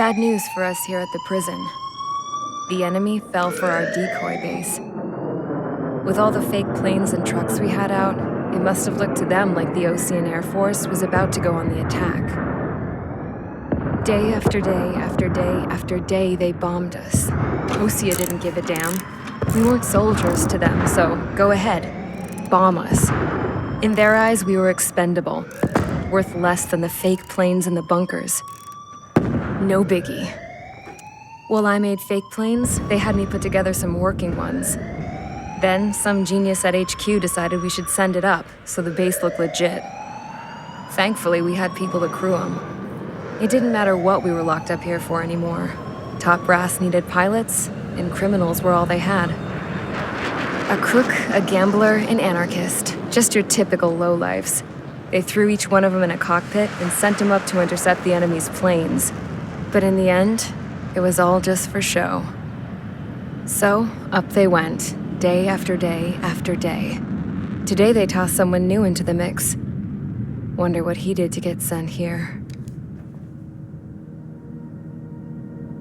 Bad news for us here at the prison. The enemy fell for our decoy base. With all the fake planes and trucks we had out, it must have looked to them like the Osean Air Force was about to go on the attack. Day after day after day after day, they bombed us. Osea didn't give a damn. We weren't soldiers to them, so go ahead. Bomb us. In their eyes, we were expendable. Worth less than the fake planes in the bunkers. No biggie. While I made fake planes, they had me put together some working ones. Then, some genius at HQ decided we should send it up, so the base looked legit. Thankfully, we had people to crew them. It didn't matter what we were locked up here for anymore. Top brass needed pilots, and criminals were all they had. A crook, a gambler, an anarchist. Just your typical lowlifes. They threw each one of them in a cockpit and sent them up to intercept the enemy's planes. But in the end, it was all just for show. So, up they went. Day after day after day. Today they tossed someone new into the mix. Wonder what he did to get sent here.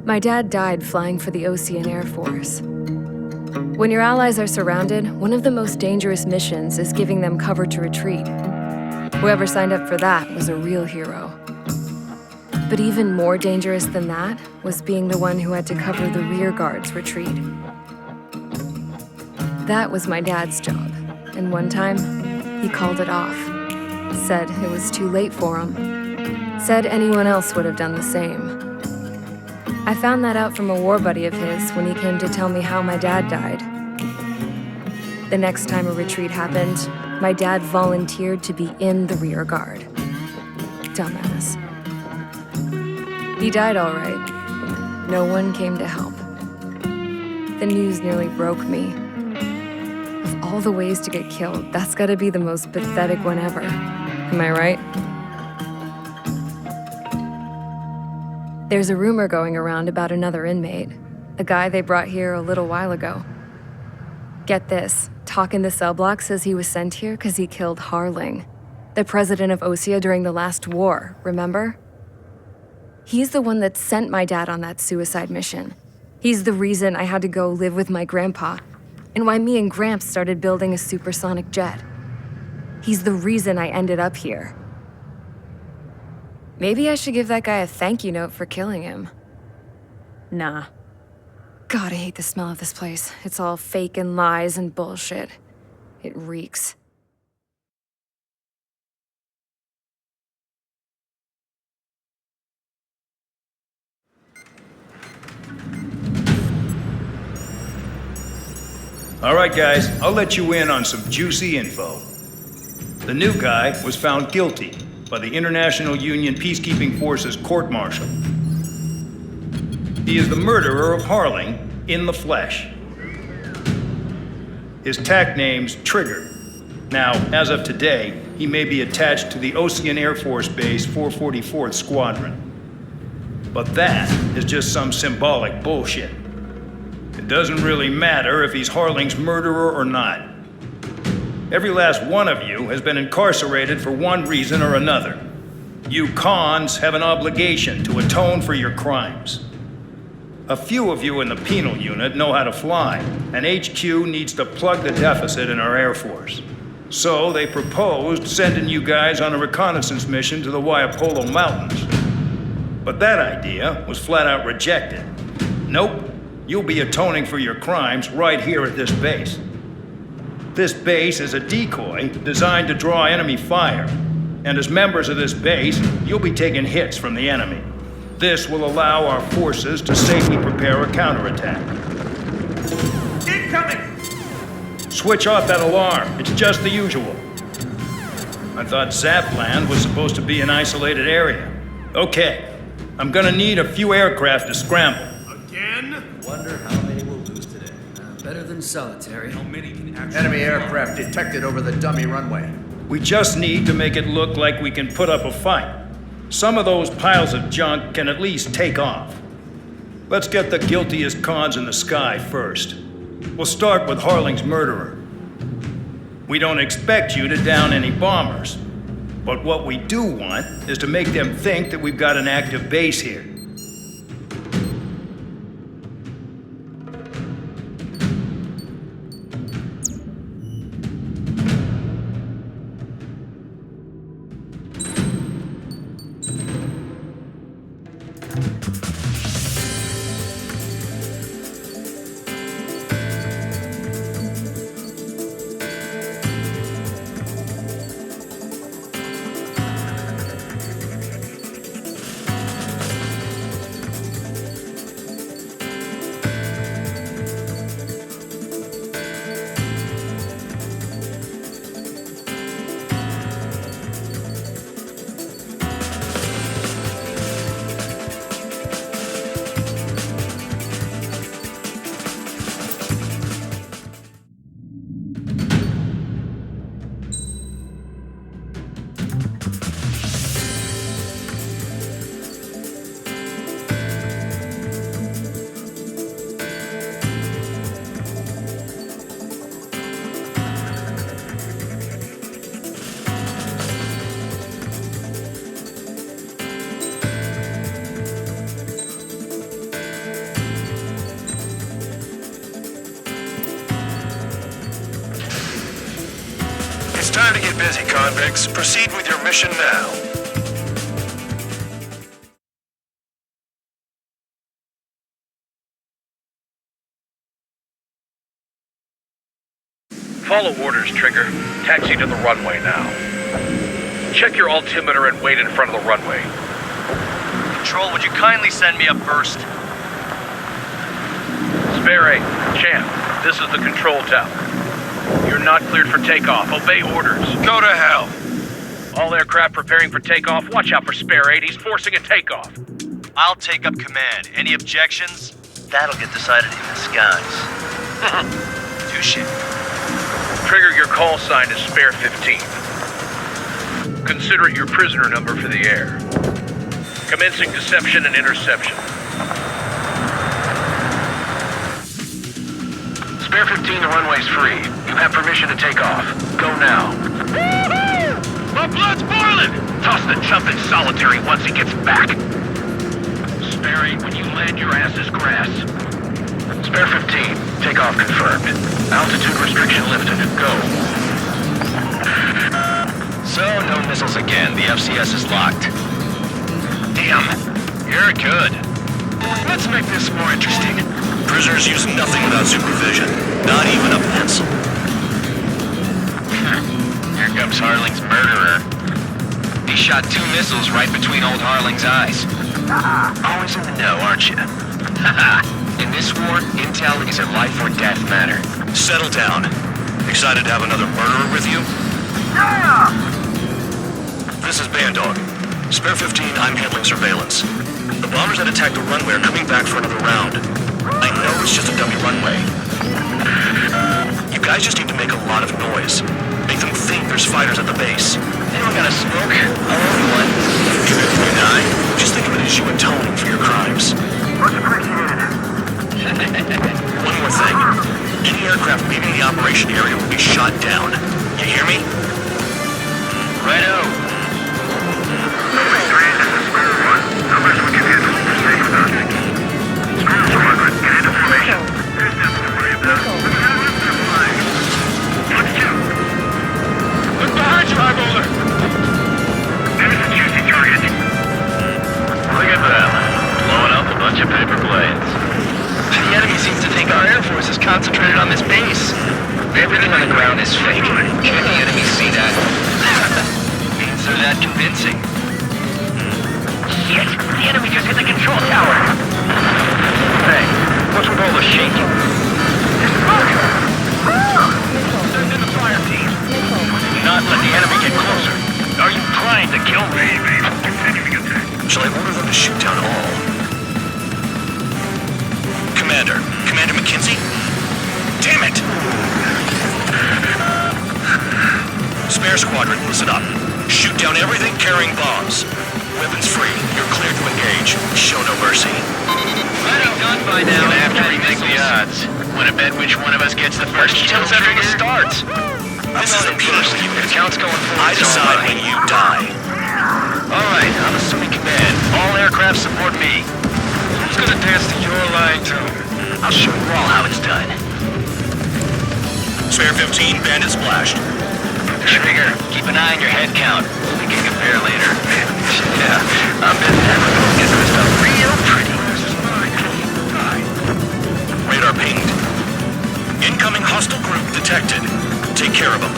My dad died flying for the Osean Air Force. When your allies are surrounded, one of the most dangerous missions is giving them cover to retreat. Whoever signed up for that was a real hero. But even more dangerous than that was being the one who had to cover the rear guard's retreat. That was my dad's job, and one time, he called it off. Said it was too late for him. Said anyone else would have done the same. I found that out from a war buddy of his when he came to tell me how my dad died. The next time a retreat happened, my dad volunteered to be in the rear guard. Dumbass. He died all right. No one came to help. The news nearly broke me. Of all the ways to get killed, that's gotta be the most pathetic one ever. Am I right? There's a rumor going around about another inmate, a guy they brought here a little while ago. Get this, talk in the cell block says he was sent here because he killed Harling, the president of Osea during the last war, remember? He's the one that sent my dad on that suicide mission. He's the reason I had to go live with my grandpa, and why me and Gramps started building a supersonic jet. He's the reason I ended up here. Maybe I should give that guy a thank you note for killing him. Nah. God, I hate the smell of this place. It's all fake and lies and bullshit. It reeks. All right, guys, I'll let you in on some juicy info. The new guy was found guilty by the International Union Peacekeeping Forces court-martial. He is the murderer of Harling in the flesh. His TAC name's Trigger. Now, as of today, he may be attached to the Osean Air Force Base 444th Squadron. But that is just some symbolic bullshit. It doesn't really matter if he's Harling's murderer or not. Every last one of you has been incarcerated for one reason or another. You cons have an obligation to atone for your crimes. A few of you in the penal unit know how to fly, and HQ needs to plug the deficit in our Air Force. So they proposed sending you guys on a reconnaissance mission to the Waiapolo Mountains. But that idea was flat out rejected. Nope. You'll be atoning for your crimes right here at this base. This base is a decoy designed to draw enemy fire, and as members of this base, you'll be taking hits from the enemy. This will allow our forces to safely prepare a counterattack. Incoming! Switch off that alarm. It's just the usual. I thought Zapland was supposed to be an isolated area. Okay, I'm gonna need a few aircraft to scramble. Again? Wonder how many we'll lose today. Better than solitary. How many can actually Enemy aircraft detected over the dummy runway. We just need to make it look like we can put up a fight. Some of those piles of junk can at least take off. Let's get the guiltiest cons in the sky first. We'll start with Harling's murderer. We don't expect you to down any bombers, but what we do want is to make them think that we've got an active base here. It's time to get busy, convicts. Proceed with your mission now. Follow orders, Trigger. Taxi to the runway now. Check your altimeter and wait in front of the runway. Control, would you kindly send me up first? Spare 8, Champ, this is the control tower. You're not cleared for takeoff. Obey orders. Go to hell. All aircraft preparing for takeoff. Watch out for Spare 8. He's forcing a takeoff. I'll take up command. Any objections? That'll get decided in the skies. Touche. Trigger, your call sign is Spare 15. Consider it your prisoner number for the air. Commencing deception and interception. Spare 15, the runway's free. You have permission to take off. Go now. My blood's boiling! Toss the chump in solitary once he gets back. Spare 8, when you land, your ass is grass. Spare 15, takeoff confirmed. Altitude restriction lifted. Go. So, no missiles again. The FCS is locked. Damn, you're good. Let's make this more interesting. Prisoners use nothing without supervision. Not even a pencil. Here comes Harling's murderer. He shot 2 missiles right between old Harling's eyes. Always in the know, aren't you? In this war, intel is a life or death matter. Settle down. Excited to have another murderer with you? This is Bandog. Spare 15, I'm handling surveillance. The bombers that attacked the runway are coming back for another round. I know it's just a dummy runway. You guys just need to make a lot of noise. Make them think there's fighters at the base. Anyone got a smoke? I'll open one. You die? Just think of it as you atoning for your crimes. One more thing. Any aircraft leaving the operation area will be shot down. You hear me? Righto. Look behind you, high bowler! There's a juicy target. Look at them. Blowing up a bunch of paper planes. The enemy seems to think our Air Force is concentrated on this base. Everything on the ground is fake. Can't the enemy see that? Means they're that convincing. Shit! The enemy just hit the control tower! Hey, what's with all the shaking? There's smoke! Send in the fire team. Not let the enemy get closer. Are you trying to kill me? Shall I order them to shoot down all? Commander McKinsey? Damn it! Spare squadron, listen up. Shoot down everything carrying bombs. Weapons free. You're cleared to engage. Show no mercy. Might be done by now. Gonna have to remake the odds. Wanna bet which one of us gets the first kill Kills after the trigger? start. This is a peace. The count's going forward. I decide when you die. Alright, I'm assuming command. All aircraft support me. Who's gonna dance to your line too? I'll show you all how it's done. Spare 15, bandit splashed. Trigger, keep an eye on your head count. We can compare later. Yeah, I'm betting everyone gets this stuff real pretty. Radar pinged. Incoming hostile group detected. Take care of them.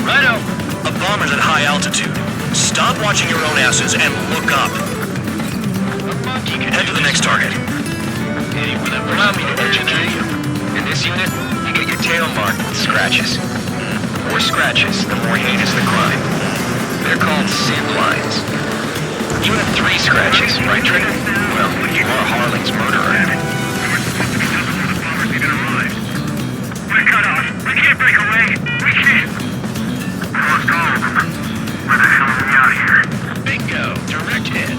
Righto. A bomber's at high altitude. Stop watching your own asses and look up. A monkey can Head to the next target. Anyone ever allow me to educate you. In this unit, you get your tail marked with scratches. The more scratches, the more heinous the crime. They're called sin lines. You have 3 scratches, right, Trigger? Well, you are Harling's murderer. We're cut off. We can't break away. We can't. Lost all of them. Where the hell are we out here? Bingo. Direct hit.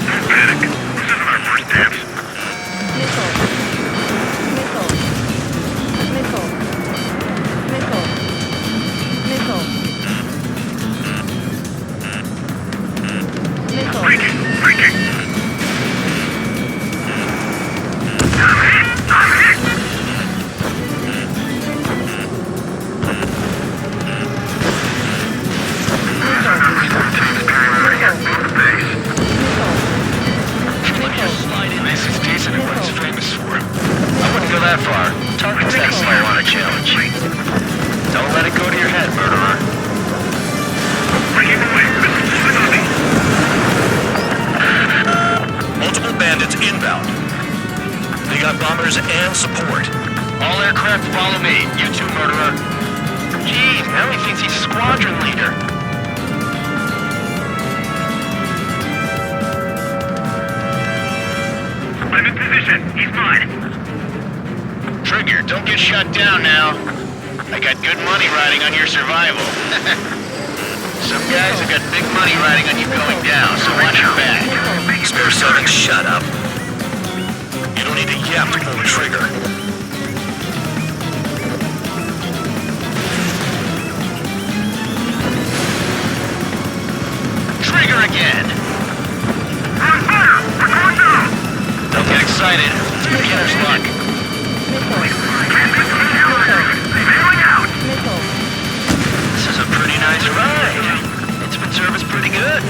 Don't panic. This isn't our first dance. This is decent at what it's famous for. I wouldn't go that far. Target's that slow on a challenge. Don't let it go to your head, murderer. Multiple bandits inbound. They got bombers and support. All aircraft follow me. You too, murderer. Jeez, now he thinks he's squadron leader. I'm in position. He's mine. Trigger, don't get shut down now. I got good money riding on your survival. Some guys have got big money riding on you going down, so watch your back. Spare 7, shut up. You don't need to yap to pull the trigger. Trigger again. On fire! We're going down! Don't get excited. It's beginner's luck. Bailing out! This is a pretty nice ride. Instrument service pretty good.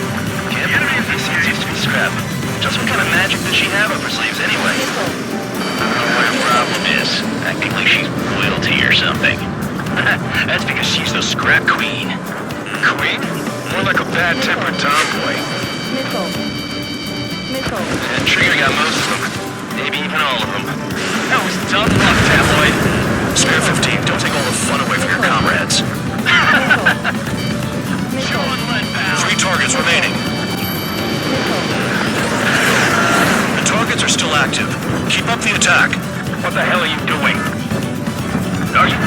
Can't believe these things used to be scrapped. Just what kind of magic does she have up her sleeves anyway? I don't know what her problem is. Acting like she's royalty or something. That's because she's the scrap queen. Queen? More like a bad-tempered tomboy. And Trigger got most of them. Maybe even all of them. That was dumb luck, tabloid. Spare 15, don't take all the fun away from your comrades. 3 targets remaining. The targets are still active. Keep up the attack. What the hell are you doing? Are you...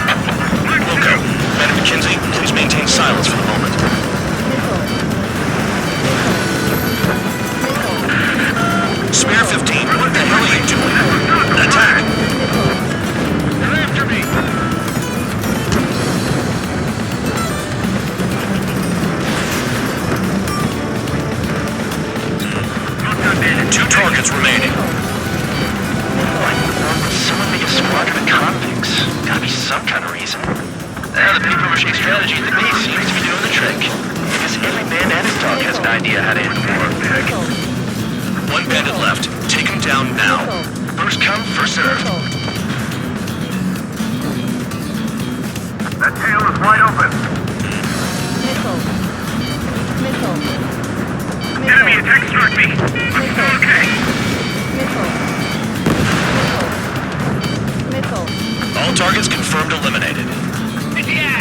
Wilco, Man at McKinsey, please maintain silence for the moment. Spare 15, what the hell are you doing? Attack! They're after me! 2 targets remaining. Someone make a squadron of convicts. Gotta be some kind of reason. The paper-mache strategy at the base seems to be doing the trick. Because every man and his dog has an idea how to end the war big. 1 bandit left. Take him down now. First come, first served. That tail is wide open. Enemy attack struck me. I'm still okay. All targets confirmed eliminated.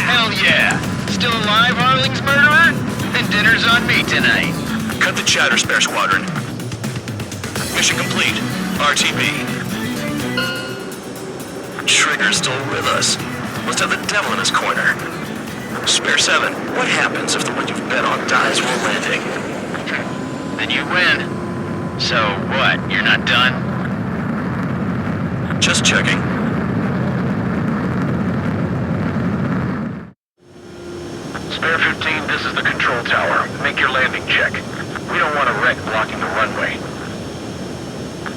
Hell yeah! Still alive, Harling's murderer? And dinner's on me tonight. Cut the chatter, Spare Squadron. Mission complete. RTB. Trigger's still with us. Must have the devil in his corner. Spare 7, what happens if the one you've bet on dies while landing? Then you win. So what, you're not done? Just checking. Spare 15, this is the control tower. Make your landing check. We don't want a wreck blocking the runway.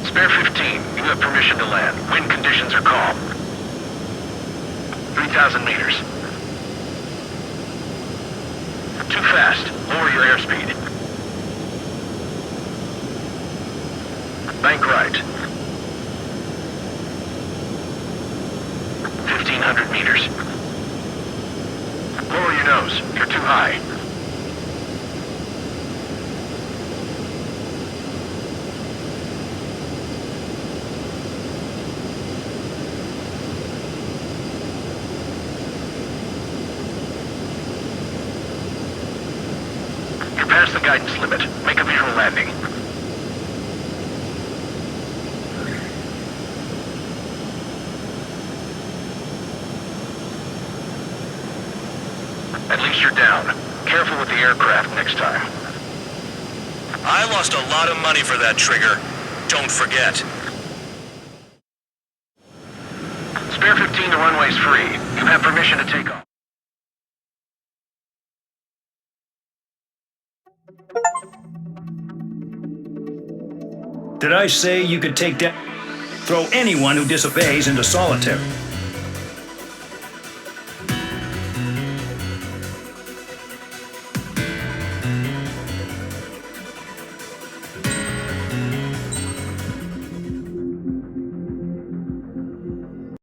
Spare 15, you have permission to land. Wind conditions are calm. 3,000 meters. Too fast. Lower your airspeed. Bank right. 1,500 meters. Lower your nose. You're too high. You're past the guidance limit. Make a visual landing. At least you're down. Careful with the aircraft next time. I lost a lot of money for that trigger. Don't forget. Spare 15, the runway's free. You have permission to take off. Did I say you could take down... throw anyone who disobeys into solitary?